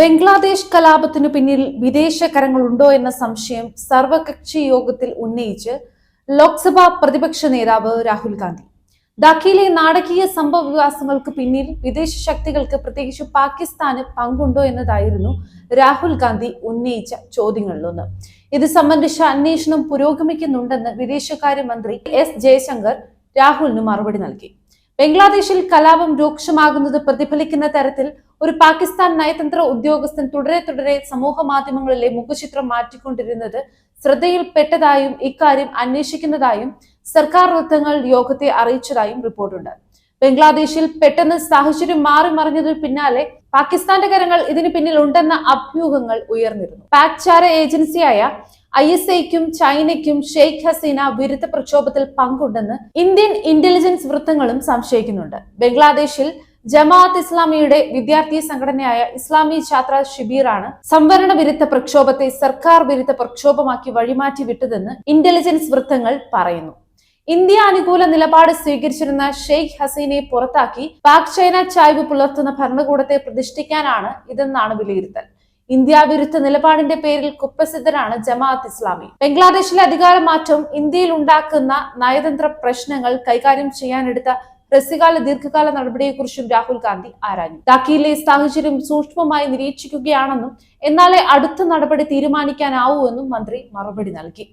ബംഗ്ലാദേശ് കലാപത്തിനു പിന്നിൽ വിദേശ കരങ്ങളുണ്ടോ എന്ന സംശയം സർവകക്ഷി യോഗത്തിൽ ഉന്നയിച്ച് ലോക്സഭാ പ്രതിപക്ഷ നേതാവ് രാഹുൽ ഗാന്ധി. ധാക്കയിലെ നാടകീയ സംഭവ വികാസങ്ങൾക്ക് പിന്നിൽ വിദേശ ശക്തികൾക്ക് പ്രത്യേകിച്ച് പാകിസ്ഥാന് പങ്കുണ്ടോ എന്നതായിരുന്നു രാഹുൽ ഗാന്ധി ഉന്നയിച്ച ചോദ്യങ്ങളിലൊന്ന്. ഇത് സംബന്ധിച്ച അന്വേഷണം പുരോഗമിക്കുന്നുണ്ടെന്ന് വിദേശകാര്യമന്ത്രി എസ് ജയശങ്കർ രാഹുലിന് മറുപടി നൽകി. ബംഗ്ലാദേശിൽ കലാപം രൂക്ഷമാകുന്നത് പ്രതിഫലിക്കുന്ന തരത്തിൽ ഒരു പാകിസ്ഥാൻ നയതന്ത്ര ഉദ്യോഗസ്ഥൻ തുടരെ സമൂഹ മാധ്യമങ്ങളിലെ മുഖചിത്രം മാറ്റിക്കൊണ്ടിരുന്നത് ശ്രദ്ധയിൽപ്പെട്ടതായും ഇക്കാര്യം അന്വേഷിക്കുന്നതായും സർക്കാർ വൃത്തങ്ങൾ യോഗത്തെ അറിയിച്ചതായും റിപ്പോർട്ടുണ്ട്. ബംഗ്ലാദേശിൽ പെട്ടെന്ന് സാഹചര്യം മാറി മറിഞ്ഞതിന് പിന്നാലെ പാകിസ്ഥാന്റെ കരങ്ങൾ ഇതിന് പിന്നിൽ ഉണ്ടെന്ന അഭ്യൂഹങ്ങൾ ഉയർന്നിരുന്നു. പാക് ചാര ഏജൻസിയായ ISIക്കും ചൈനയ്ക്കും ഷെയ്ഖ് ഹസീന വിരുദ്ധ പ്രക്ഷോഭത്തിൽ പങ്കുണ്ടെന്ന് ഇന്ത്യൻ ഇന്റലിജൻസ് വൃത്തങ്ങളും സംശയിക്കുന്നുണ്ട്. ബംഗ്ലാദേശിൽ ജമാഅത്ത് ഇസ്ലാമിയുടെ വിദ്യാർത്ഥി സംഘടനയായ ഇസ്ലാമി ഛാത്ര ശിബിറാണ് സംവരണ വിരുദ്ധ പ്രക്ഷോഭത്തെ സർക്കാർ വിരുദ്ധ പ്രക്ഷോഭമാക്കി വഴിമാറ്റി വിട്ടതെന്ന് ഇന്റലിജൻസ് വൃത്തങ്ങൾ പറയുന്നു. ഇന്ത്യ അനുകൂല നിലപാട് സ്വീകരിച്ചിരുന്ന ഷെയ്ഖ് ഹസീനയെ പുറത്താക്കി പാക് ചൈന ചായ്വ് പുലർത്തുന്ന ഭരണകൂടത്തെ പ്രതിഷ്ഠിക്കാനാണ് ഇതെന്നാണ് വിലയിരുത്തൽ. ഇന്ത്യ വിരുദ്ധ നിലപാടിന്റെ പേരിൽ കുപ്രസിദ്ധരാണ് ജമാഅത്ത് ഇസ്ലാമി. ബംഗ്ലാദേശിലെ അധികാരമാറ്റം ഇന്ത്യയിൽ ഉണ്ടാക്കുന്ന നയതന്ത്ര പ്രശ്നങ്ങൾ കൈകാര്യം ചെയ്യാനെടുത്ത ഹ്രസ്വകാല ദീർഘകാല നടപടിയെക്കുറിച്ചും രാഹുൽ ഗാന്ധി ആരാഞ്ഞു. ധാക്കയിലെ സാഹചര്യം സൂക്ഷ്മമായി നിരീക്ഷിക്കുകയാണെന്നും എന്നാലേ അടുത്ത നടപടി തീരുമാനിക്കാനാവൂ എന്നും മന്ത്രി മറുപടി നൽകി.